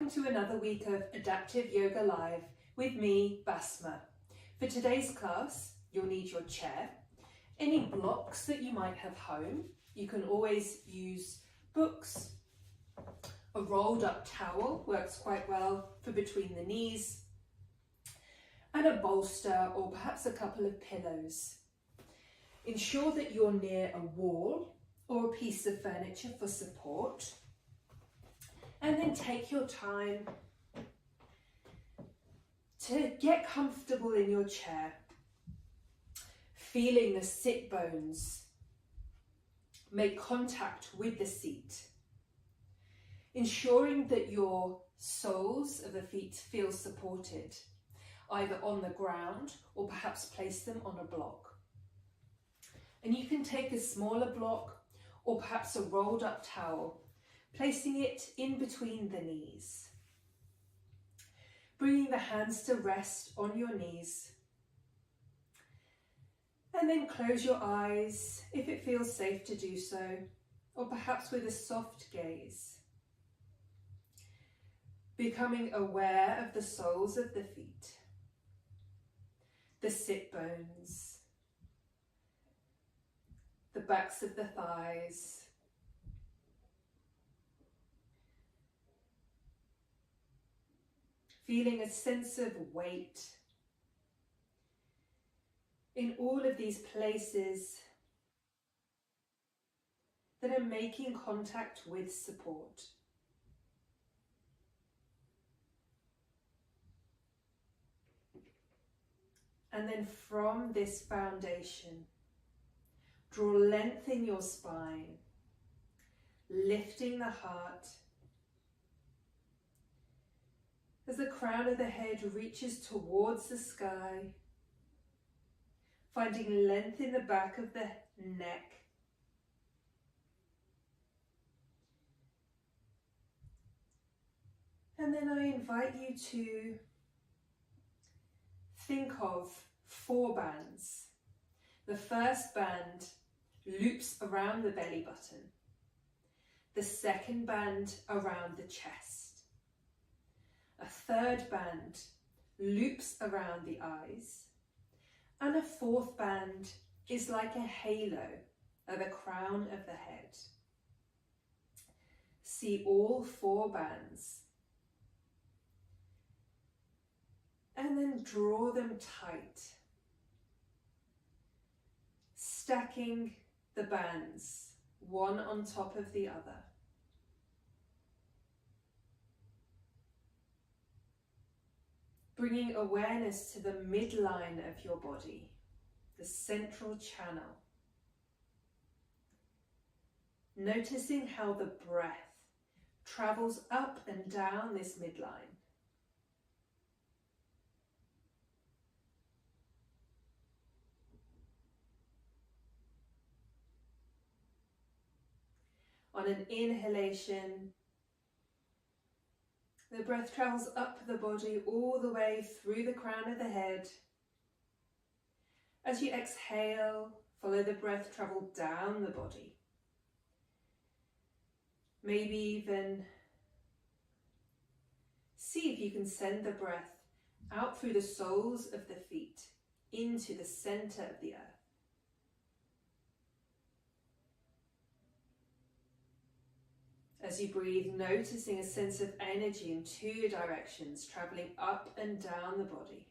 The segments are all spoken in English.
Welcome to another week of Adaptive Yoga Live with me, Basma. For today's class, you'll need your chair, any blocks that you might have home. You can always use books. A rolled up towel works quite well for between the knees, and a bolster or perhaps a couple of pillows. Ensure that you're near a wall or a piece of furniture for support. And then take your time to get comfortable in your chair, feeling the sit bones make contact with the seat, ensuring that your soles of the feet feel supported, either on the ground or perhaps place them on a block. And you can take a smaller block or perhaps a rolled up towel, placing it in between the knees. Bringing the hands to rest on your knees. And then close your eyes if it feels safe to do so, or perhaps with a soft gaze. Becoming aware of the soles of the feet, the sit bones, the backs of the thighs, feeling a sense of weight in all of these places that are making contact with support. And then from this foundation, draw length in your spine, lifting the heart, as the crown of the head reaches towards the sky, finding length in the back of the neck. And then I invite you to think of 4 bands. The first band loops around the belly button. The second band around the chest. A third band loops around the eyes, and a fourth band is like a halo at the crown of the head. See all 4 bands, and then draw them tight, stacking the bands one on top of the other. Bringing awareness to the midline of your body, the central channel. Noticing how the breath travels up and down this midline. On an inhalation, the breath travels up the body all the way through the crown of the head. As you exhale, follow the breath travel down the body. Maybe even see if you can send the breath out through the soles of the feet into the center of the earth. As you breathe, noticing a sense of energy in 2 directions, traveling up and down the body.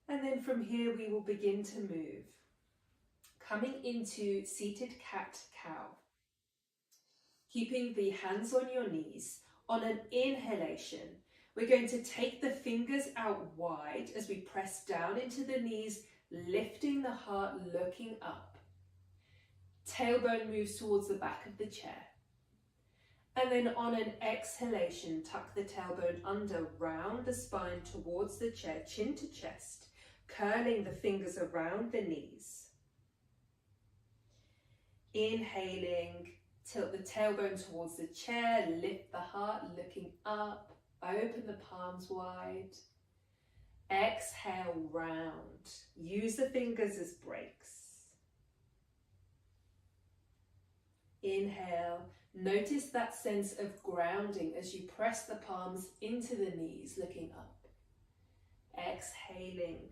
And then from here we will begin to move, coming into seated cat-cow. Keeping the hands on your knees. On an inhalation, we're going to take the fingers out wide as we press down into the knees, lifting the heart, looking up. Tailbone moves towards the back of the chair. And then on an exhalation, tuck the tailbone under, round the spine towards the chair, chin to chest, curling the fingers around the knees. Inhaling, tilt the tailbone towards the chair, lift the heart, looking up. Open the palms wide, Exhale, round. Use the fingers as brakes. Inhale. Notice that sense of grounding as you press the palms into the knees, looking up. Exhaling.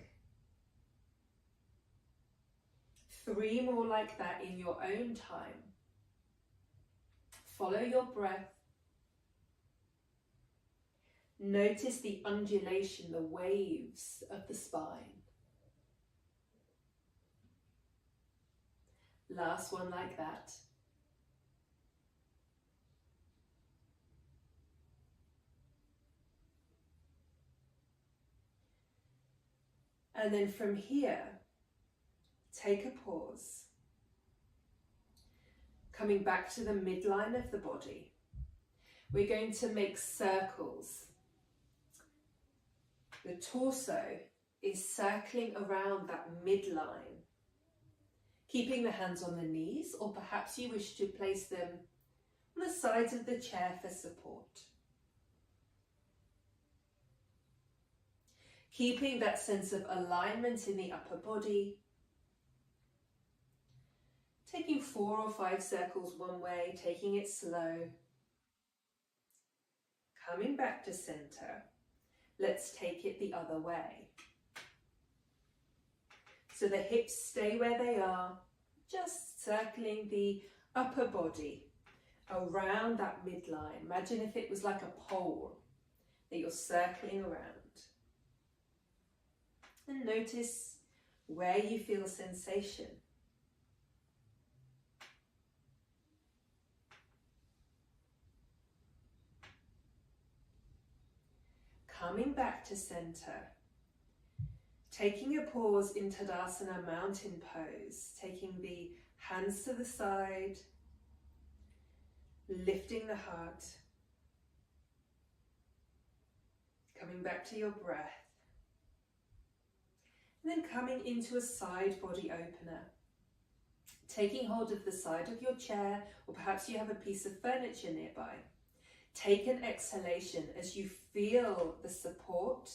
3 more like that in your own time. Follow your breath. Notice the undulation, the waves of the spine. Last one like that. And then from here, take a pause. Coming back to the midline of the body, we're going to make circles. The torso is circling around that midline, keeping the hands on the knees, or perhaps you wish to place them on the sides of the chair for support. Keeping that sense of alignment in the upper body. Taking 4 or 5 circles one way, taking it slow. Coming back to center. Let's take it the other way. So the hips stay where they are, just circling the upper body around that midline. Imagine if it was like a pole that you're circling around. And notice where you feel sensation. Coming back to center. Taking a pause in Tadasana mountain pose. Taking the hands to the side. Lifting the heart. Coming back to your breath. And then coming into a side body opener. Taking hold of the side of your chair, or perhaps you have a piece of furniture nearby. Take an exhalation as you feel the support.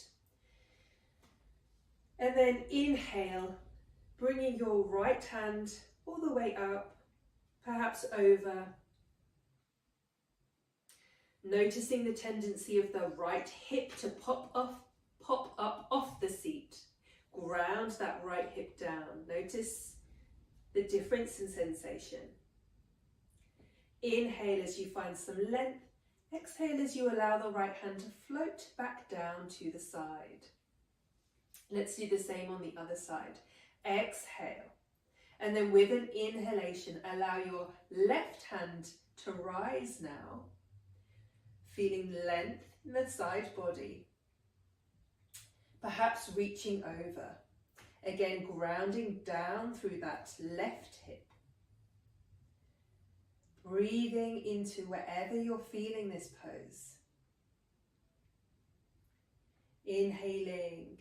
And then inhale, bringing your right hand all the way up, perhaps over. Noticing the tendency of the right hip to pop up off the seat. Ground that right hip down. Notice the difference in sensation. Inhale as you find some length. Exhale as you allow the right hand to float back down to the side. Let's do the same on the other side. Exhale. And then with an inhalation, allow your left hand to rise now. Feeling length in the side body. Perhaps reaching over. Again, grounding down through that left hip. Breathing into wherever you're feeling this pose. Inhaling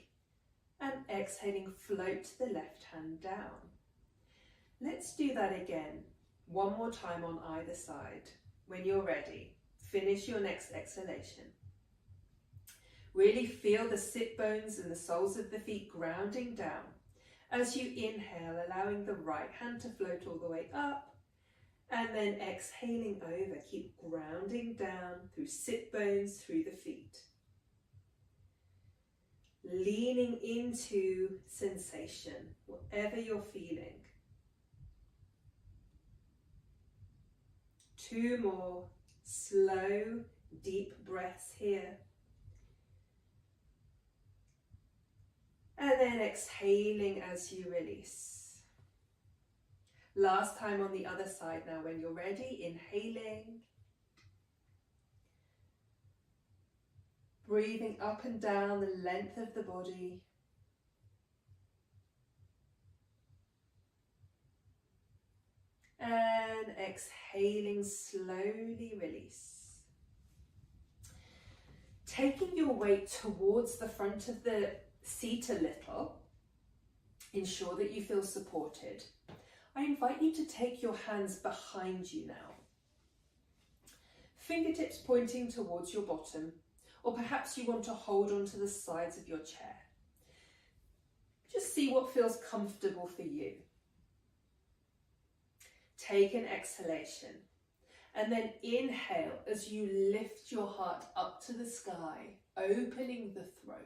and exhaling, float the left hand down. Let's do that again, one more time on either side. When you're ready, finish your next exhalation. Really feel the sit bones and the soles of the feet grounding down. As you inhale, allowing the right hand to float all the way up. And then exhaling over, keep grounding down through sit bones, through the feet. Leaning into sensation, whatever you're feeling. 2 more slow, deep breaths here. And then exhaling as you release. Last time on the other side now. When you're ready, inhaling. Breathing up and down the length of the body. And exhaling, slowly release. Taking your weight towards the front of the seat a little. Ensure that you feel supported. I invite you to take your hands behind you now. Fingertips pointing towards your bottom, or perhaps you want to hold onto the sides of your chair. Just see what feels comfortable for you. Take an exhalation and then inhale as you lift your heart up to the sky, opening the throat.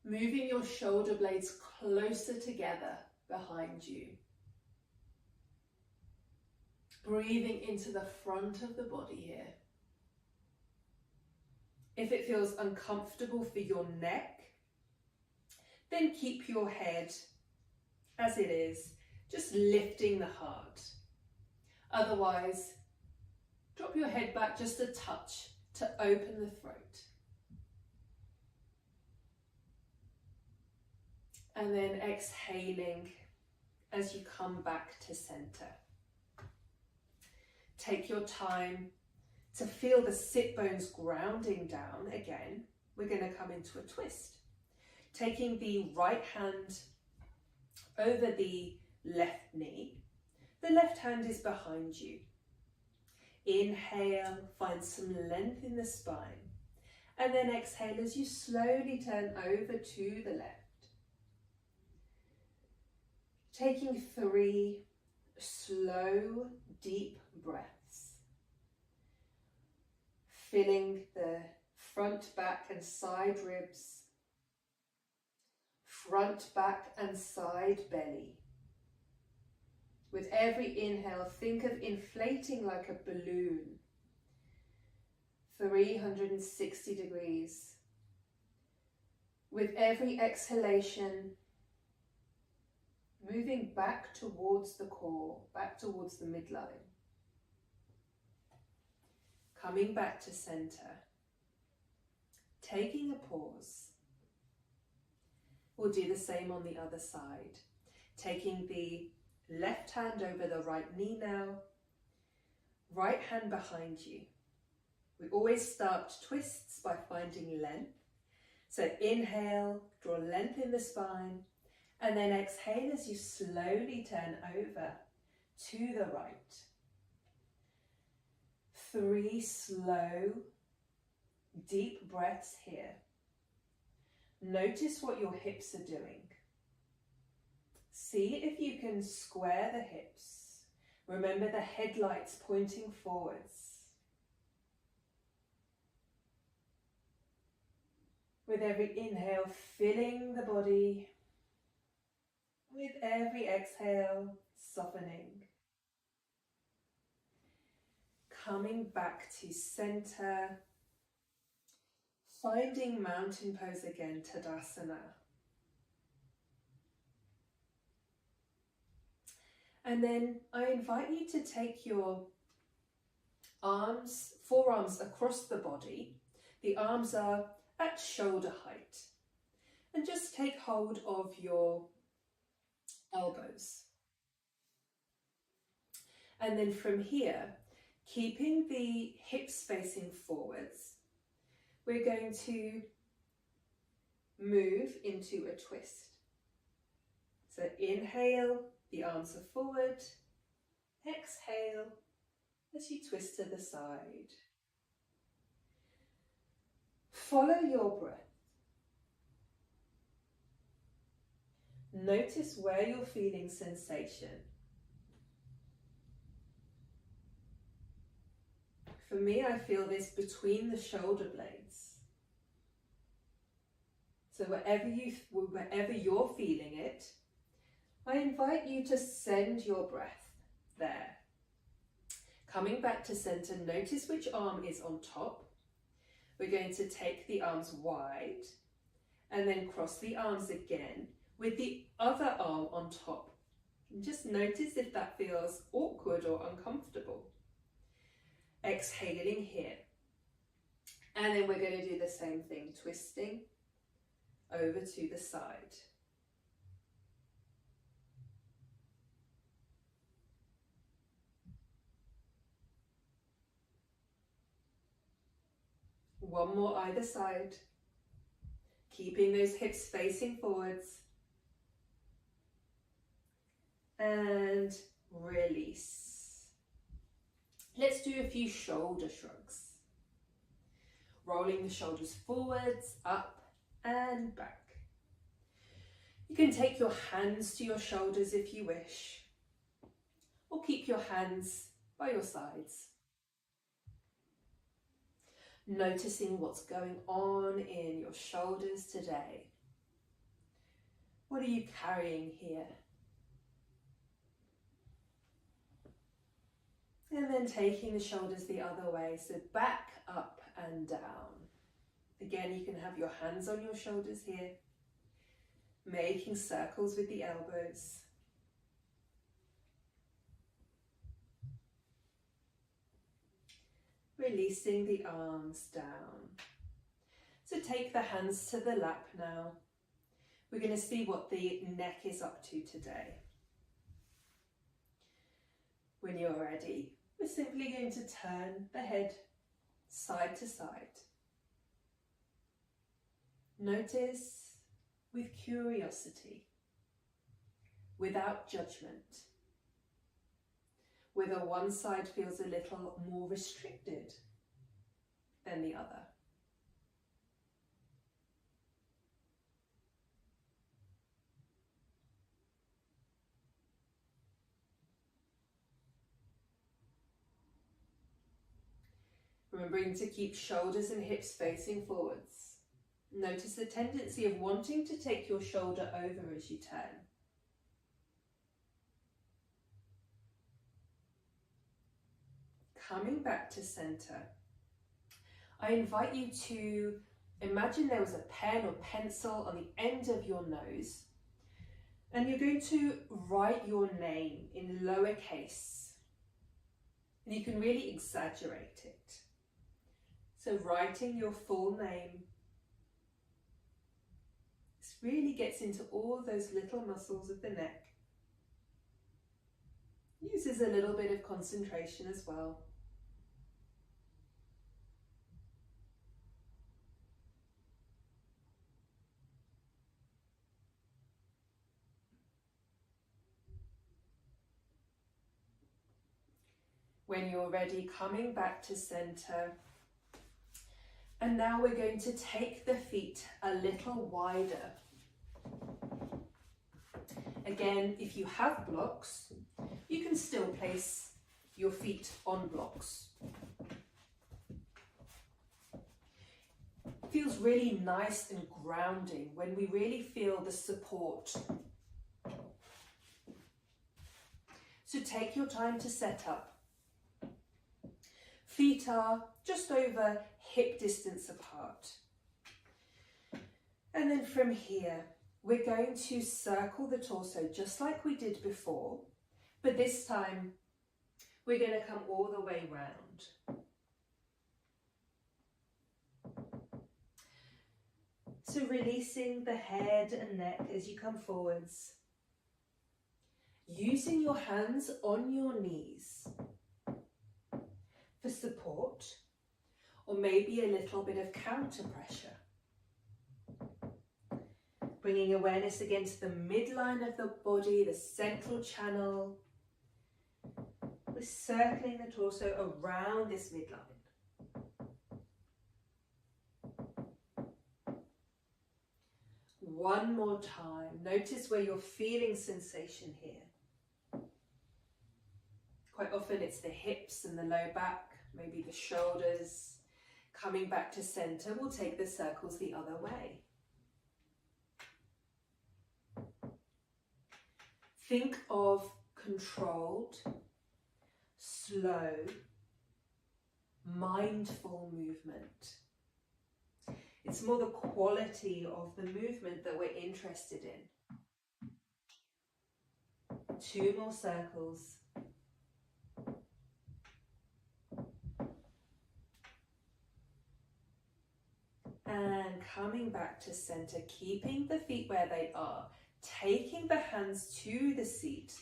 Moving your shoulder blades closer together behind you. Breathing into the front of the body here. If it feels uncomfortable for your neck, then keep your head as it is, just lifting the heart. Otherwise, drop your head back just a touch to open the throat. And then exhaling as you come back to center. Take your time to feel the sit bones grounding down again. We're going to come into a twist. Taking the right hand over the left knee. The left hand is behind you. Inhale, find some length in the spine. And then exhale as you slowly turn over to the left. Taking 3 slow, deep breaths. Filling the front, back and side ribs. Front, back and side belly. With every inhale, think of inflating like a balloon. 360 degrees. With every exhalation, moving back towards the core, back towards the midline. Coming back to center. Taking a pause. We'll do the same on the other side. Taking the left hand over the right knee now. Right hand behind you. We always start twists by finding length. So inhale, draw length in the spine. And then exhale as you slowly turn over to the right. 3 slow, deep breaths here. Notice what your hips are doing. See if you can square the hips. Remember the headlights pointing forwards. With every inhale, filling the body. With every exhale, softening. Coming back to center. Finding mountain pose again, Tadasana. And then I invite you to take your arms, forearms across the body. The arms are at shoulder height. And just take hold of your elbows. And then from here, keeping the hips facing forwards, we're going to move into a twist. So inhale, the arms are forward. Exhale as you twist to the side. Follow your breath. Notice where you're feeling sensation. For me, I feel this between the shoulder blades. So wherever you're feeling it, I invite you to send your breath there. Coming back to center, notice which arm is on top. We're going to take the arms wide and then cross the arms again with the other arm on top. And just notice if that feels awkward or uncomfortable. Exhaling here. And then we're going to do the same thing, twisting over to the side. One more either side. Keeping those hips facing forwards. And release. Let's do a few shoulder shrugs. Rolling the shoulders forwards, up and back. You can take your hands to your shoulders if you wish, or keep your hands by your sides. Noticing what's going on in your shoulders today. What are you carrying here? And then taking the shoulders the other way, so back, up and down. Again, you can have your hands on your shoulders here, making circles with the elbows. Releasing the arms down. So take the hands to the lap now. We're going to see what the neck is up to today. When you're ready, we're simply going to turn the head side to side. Notice with curiosity, without judgment, whether one side feels a little more restricted than the other. Remembering to keep shoulders and hips facing forwards. Notice the tendency of wanting to take your shoulder over as you turn. Coming back to center, I invite you to imagine there was a pen or pencil on the end of your nose, and you're going to write your name in lowercase, and you can really exaggerate it. So writing your full name, this really gets into all those little muscles of the neck. Uses a little bit of concentration as well. When you're ready, coming back to center. And now we're going to take the feet a little wider. Again, if you have blocks, you can still place your feet on blocks. It feels really nice and grounding when we really feel the support. So take your time to set up. Feet are just over hip distance apart. And then from here, we're going to circle the torso just like we did before, but this time we're going to come all the way round. So releasing the head and neck as you come forwards. Using your hands on your knees for support, or maybe a little bit of counter pressure. Bringing awareness against the midline of the body, the central channel. We're circling the torso around this midline. One more time. Notice where you're feeling sensation here. Quite often it's the hips and the low back, maybe the shoulders. Coming back to center, we'll take the circles the other way. Think of controlled, slow, mindful movement. It's more the quality of the movement that we're interested in. 2 more circles. And coming back to center, keeping the feet where they are, taking the hands to the seat,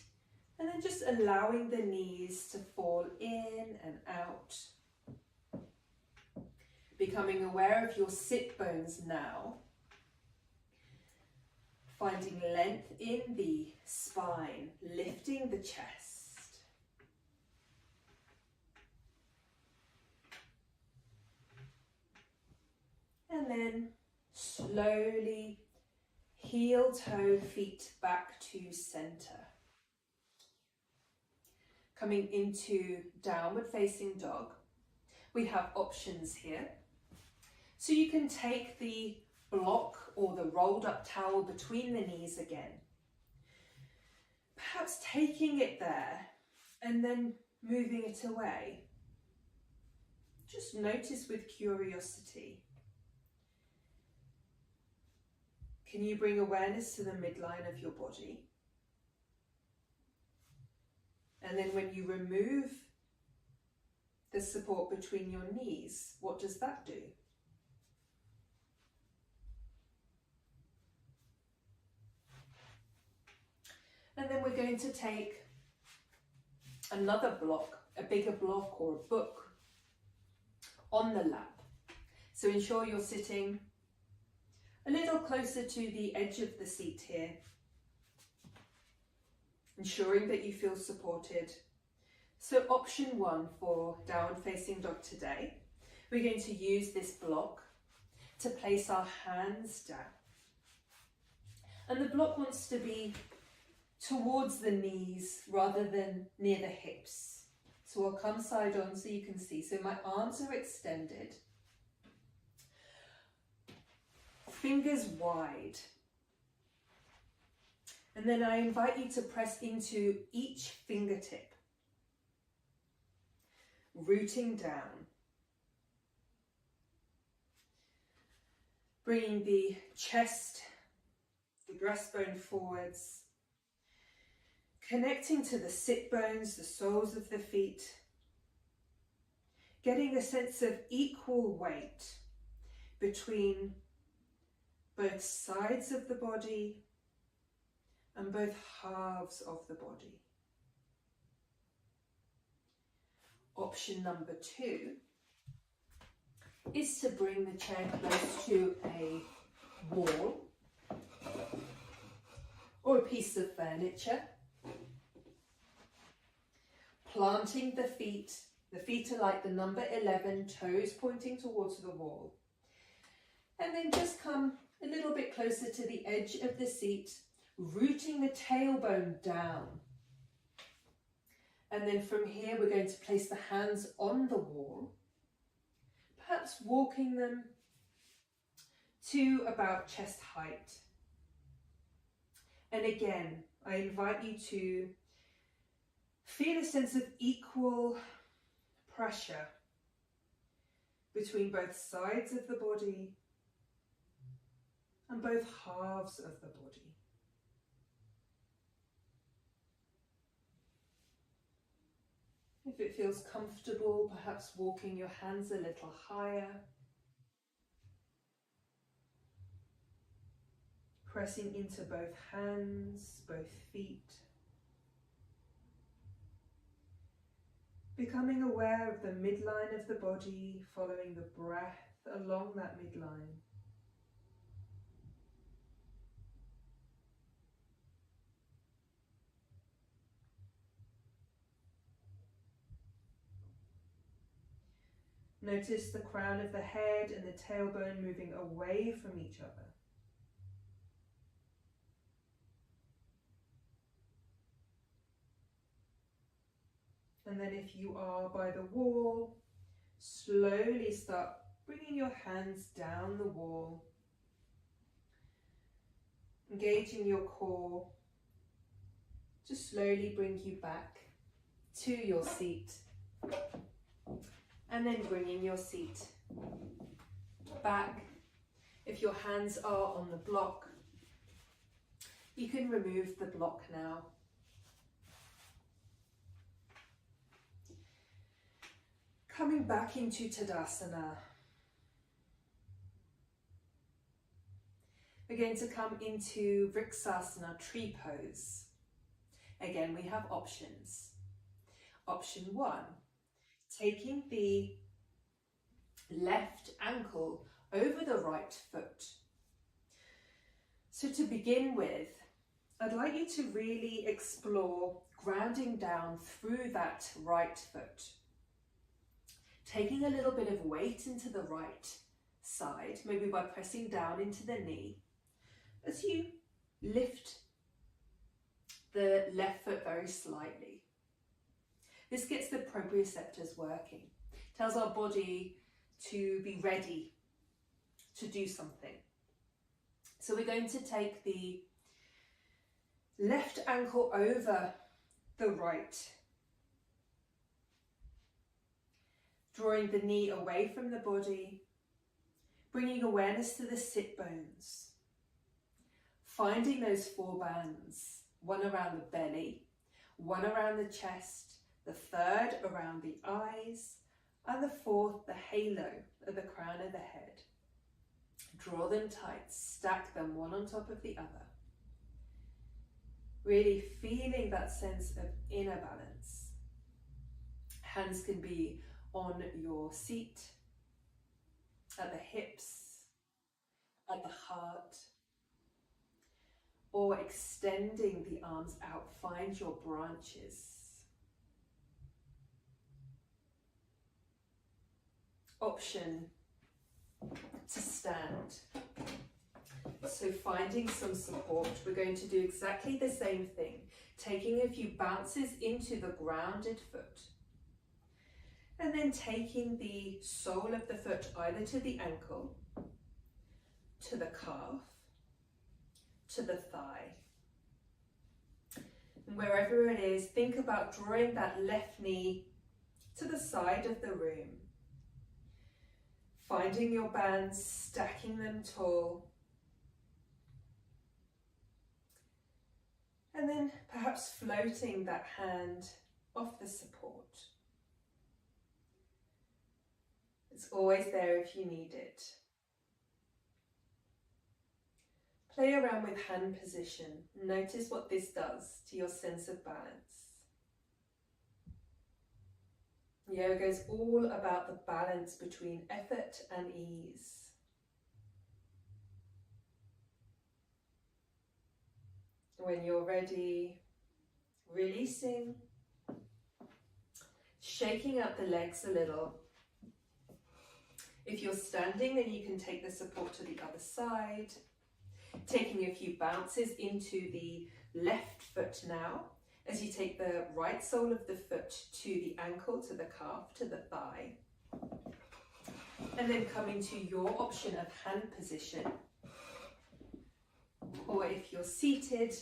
and then just allowing the knees to fall in and out. Becoming aware of your sit bones now. Finding length in the spine, lifting the chest. And then slowly heel toe feet back to center. Coming into downward facing dog, we have options here. So you can take the block or the rolled up towel between the knees again. Perhaps taking it there and then moving it away. Just notice with curiosity. Can you bring awareness to the midline of your body? And then when you remove the support between your knees, what does that do? And then we're going to take another block, a bigger block or a book on the lap. So ensure you're sitting a little closer to the edge of the seat here, ensuring that you feel supported. So option 1 for downward facing dog today, we're going to use this block to place our hands down. And the block wants to be towards the knees rather than near the hips. So I'll come side on so you can see. So my arms are extended, fingers wide. And then I invite you to press into each fingertip, rooting down. Bringing the chest, the breastbone forwards, connecting to the sit bones, the soles of the feet, getting a sense of equal weight between both sides of the body and both halves of the body. Option number 2 is to bring the chair close to a wall or a piece of furniture, planting the feet. The feet are like the number 11, toes pointing towards the wall. And then just come a little bit closer to the edge of the seat, rooting the tailbone down. And then from here, we're going to place the hands on the wall, perhaps walking them to about chest height. And again, I invite you to feel a sense of equal pressure between both sides of the body and both halves of the body. If it feels comfortable, perhaps walking your hands a little higher, pressing into both hands, both feet, becoming aware of the midline of the body, following the breath along that midline. Notice the crown of the head and the tailbone moving away from each other. And then if you are by the wall, slowly start bringing your hands down the wall, engaging your core to slowly bring you back to your seat. And then bringing your seat back. If your hands are on the block, you can remove the block now. Coming back into Tadasana. We're going to come into Vriksasana, tree pose. Again, we have options. Option 1. Taking the left ankle over the right foot. So to begin with, I'd like you to really explore grounding down through that right foot. Taking a little bit of weight into the right side, maybe by pressing down into the knee, as you lift the left foot very slightly. This gets the proprioceptors working, tells our body to be ready to do something. So we're going to take the left ankle over the right, drawing the knee away from the body, bringing awareness to the sit bones, finding those 4 bands, one around the belly, one around the chest, the third around the eyes, and the 4th, the halo of the crown of the head. Draw them tight, stack them one on top of the other. Really feeling that sense of inner balance. Hands can be on your seat, at the hips, at the heart, or extending the arms out. Find your branches. Option to stand. So finding some support, we're going to do exactly the same thing, taking a few bounces into the grounded foot, and then taking the sole of the foot either to the ankle, to the calf, to the thigh. And wherever it is, think about drawing that left knee to the side of the room, finding your bands, stacking them tall, and then perhaps floating that hand off the support. It's always there if you need it. Play around with hand position. Notice what this does to your sense of balance. Yoga is all about the balance between effort and ease. When you're ready, releasing, shaking out the legs a little. If you're standing, then you can take the support to the other side, taking a few bounces into the left foot now, as you take the right sole of the foot to the ankle, to the calf, to the thigh, and then coming to your option of hand position. Or if you're seated,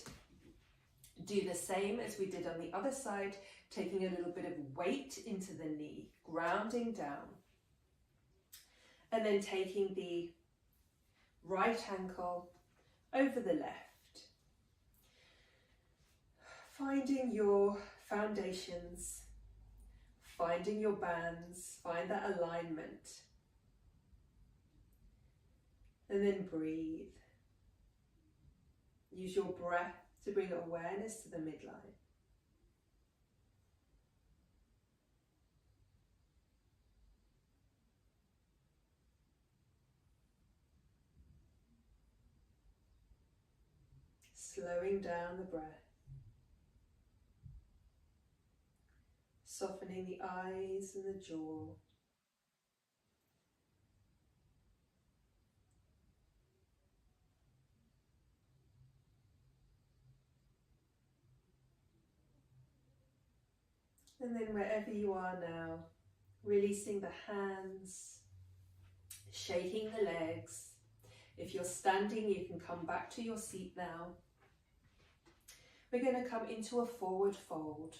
do the same as we did on the other side, taking a little bit of weight into the knee, grounding down. And then taking the right ankle over the left. Finding your foundations, finding your bands, find that alignment. And then breathe. Use your breath to bring awareness to the midline. Slowing down the breath. Softening the eyes and the jaw. And then wherever you are now, releasing the hands, shaking the legs. If you're standing, you can come back to your seat now. We're going to come into a forward fold.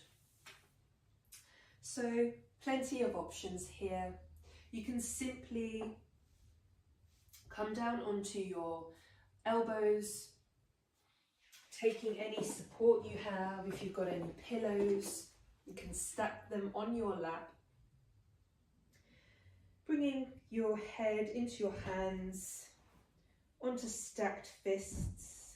So plenty of options here. You can simply come down onto your elbows, taking any support you have. If you've got any pillows, you can stack them on your lap. Bringing your head into your hands, onto stacked fists.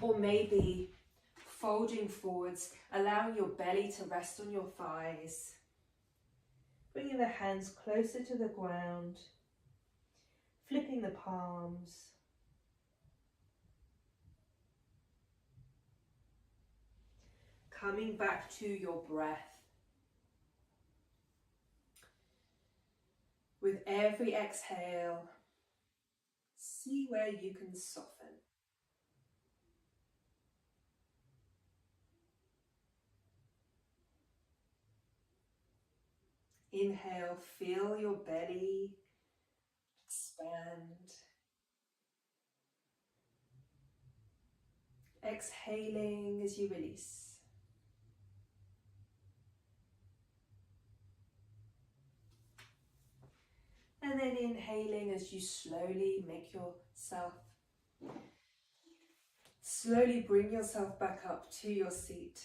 Or maybe folding forwards, allowing your belly to rest on your thighs. Bringing the hands closer to the ground, flipping the palms. Coming back to your breath. With every exhale, see where you can soften. Inhale, feel your belly expand. Exhaling as you release. And then inhaling as you slowly bring yourself back up to your seat.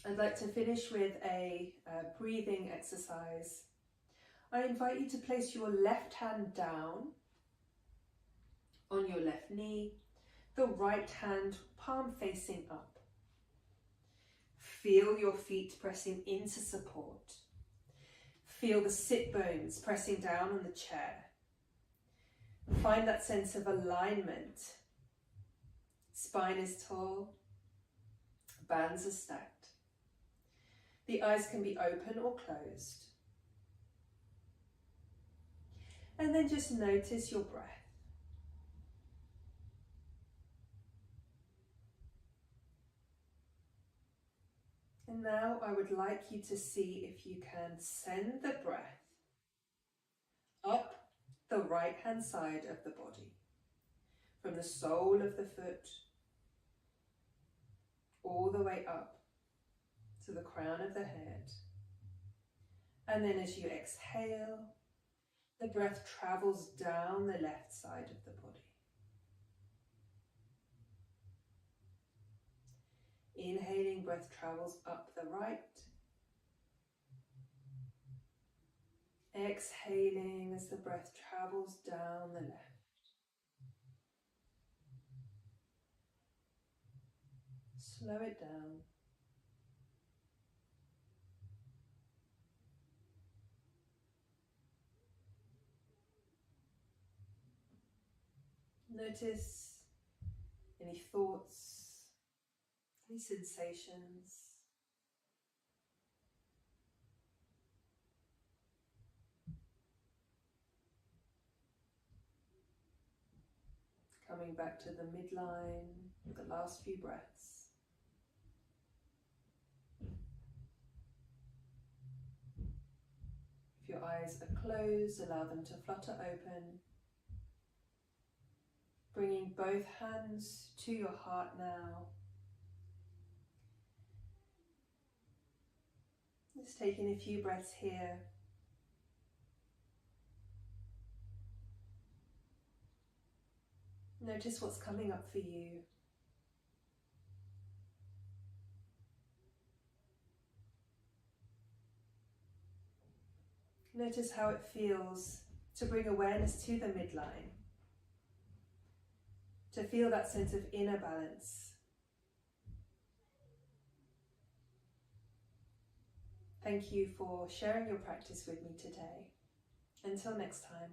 I'd like to finish with a breathing exercise. I invite you to place your left hand down on your left knee, the right hand palm facing up. Feel your feet pressing into support. Feel the sit bones pressing down on the chair. Find that sense of alignment. Spine is tall, bands are stacked. The eyes can be open or closed. And then just notice your breath. And now I would like you to see if you can send the breath up the right hand side of the body, from the sole of the foot all the way up to the crown of the head. And then as you exhale, the breath travels down the left side of the body. Inhaling, breath travels up the right. Exhaling as the breath travels down the left. Slow it down. Notice any thoughts, any sensations. Coming back to the midline with the last few breaths. If your eyes are closed, allow them to flutter open. Bringing both hands to your heart now. Just taking a few breaths here. Notice what's coming up for you. Notice how it feels to bring awareness to the midline, to feel that sense of inner balance. Thank you for sharing your practice with me today. Until next time.